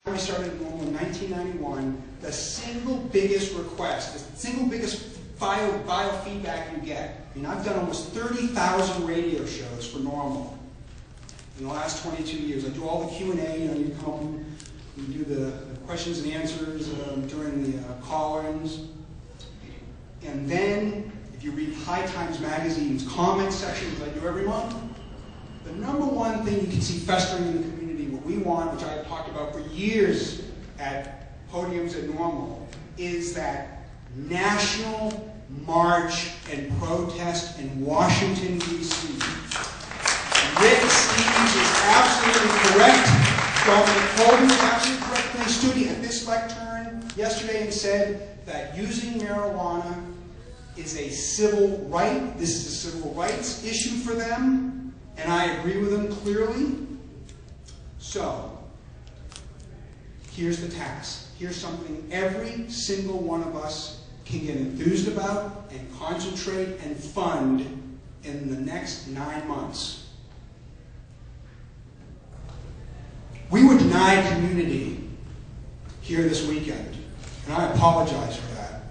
We started NORML in 1991. The single biggest request, the single biggest biofeedback you get. I mean, I've done almost 30,000 radio shows for NORML in the last 22 years. I do all the Q&A, you come up and you do the questions and answers during the call-ins. And then, if you read High Times Magazine's comment section, which I do every month, the number one thing you can see festering in the community, what we want, which I've talked about for years at podiums at NORML, is that national march and protest in Washington, D.C. Rick Steves is absolutely correct. Dominic Holden is absolutely correct when he stood at this lectern yesterday and said that using marijuana is a civil right. This is a civil rights issue for them, and I agree with them clearly. So, here's the task. Here's something every single one of us can get enthused about and concentrate and fund in the next 9 months. We were denied community here this weekend, and I apologize for that.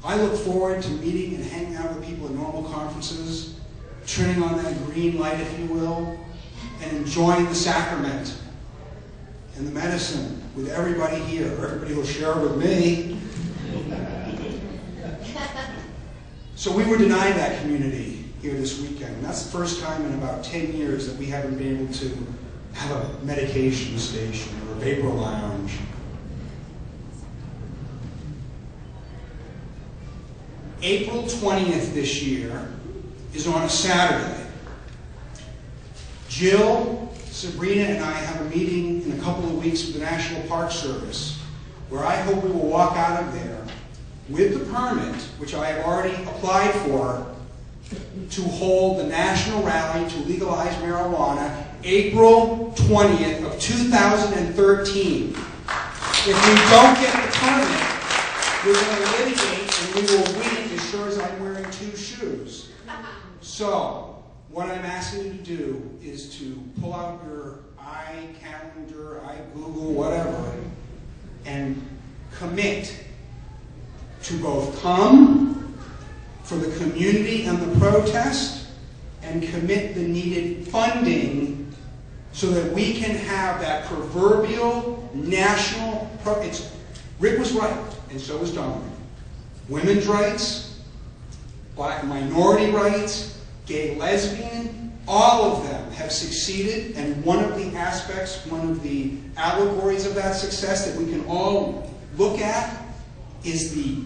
I look forward to meeting and hanging out with people at NORML conferences, turning on that green light, if you will, and enjoying the sacrament and the medicine with everybody here, or everybody will share with me. So we were denied that community here this weekend, and that's the first time in about 10 years that we haven't been able to have a medication station or a vapor lounge. April 20th this year is on a Saturday. Jill, Sabrina, and I have a meeting in a couple of weeks with the National Park Service where I hope we will walk out of there with the permit, which I have already applied for, to hold the national rally to legalize marijuana April 20th of 2013. If we don't get the permit, we're going to litigate and we will win as sure as I'm wearing 2 shoes. So, what I'm asking you to do is to pull out your iCalendar, iGoogle, whatever, and commit to both come for the community and the protest and commit the needed funding so that we can have that proverbial national Rick was right, and so was Dominic. Women's rights, black minority rights, gay, lesbian, all of them have succeeded, and one of the aspects, one of the allegories of that success that we can all look at is the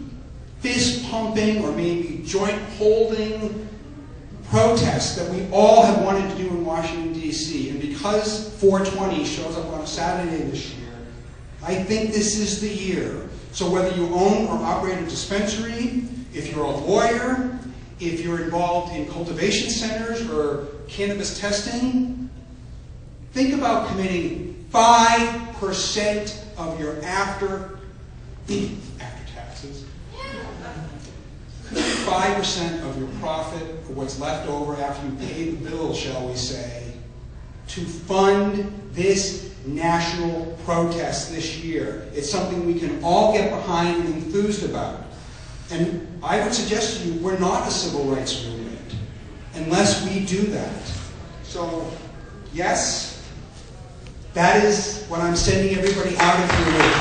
fist-pumping or maybe joint-holding protests that we all have wanted to do in Washington, D.C. And because 420 shows up on a Saturday this year, I think this is the year. So whether you own or operate a dispensary, if you're a lawyer, if you're involved in cultivation centers or cannabis testing, think about committing 5% of your after taxes, 5% of your profit, or what's left over after you pay the bill, shall we say, to fund this national protest this year. It's something we can all get behind and enthused about. And I would suggest to you, we're not a civil rights movement unless we do that. So, yes, that is what I'm sending everybody out of here with.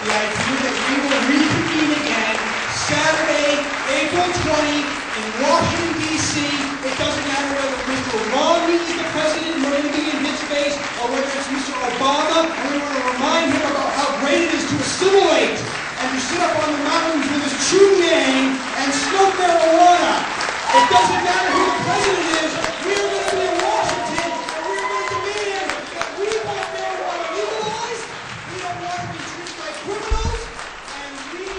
The idea that we will reconvene again Saturday, April 20 in Washington, D.C. It doesn't matter whether Mr. Romney is the president and we're going to be in his face, or whether it's Mr. Obama, and we want to remind him about how great it is to assimilate and to sit up on the mountains with his chewing and smoke marijuana. It doesn't matter who the president is. We are going to be in Washington, and we are going to demand that we want marijuana legalized. We don't want to be treated like criminals, and we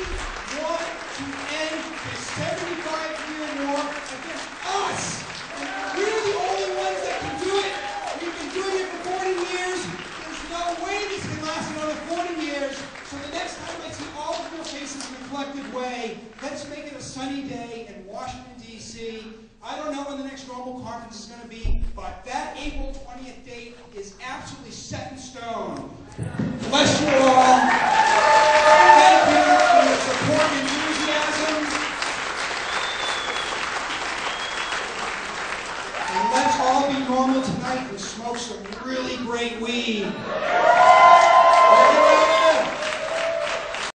want to end this 75-year war against us. And we're the only ones that can do it. We've been doing it for 40 years. There's no way this can last another 40 years. So the next time I see all of your faces in a collective way, let's make it a sunny day in Washington, D.C. I don't know when the next NORML conference is going to be, but that April 20th date is absolutely set in stone Bless you all. Thank you for your support and enthusiasm. And let's all be normal tonight and smoke some really great weed.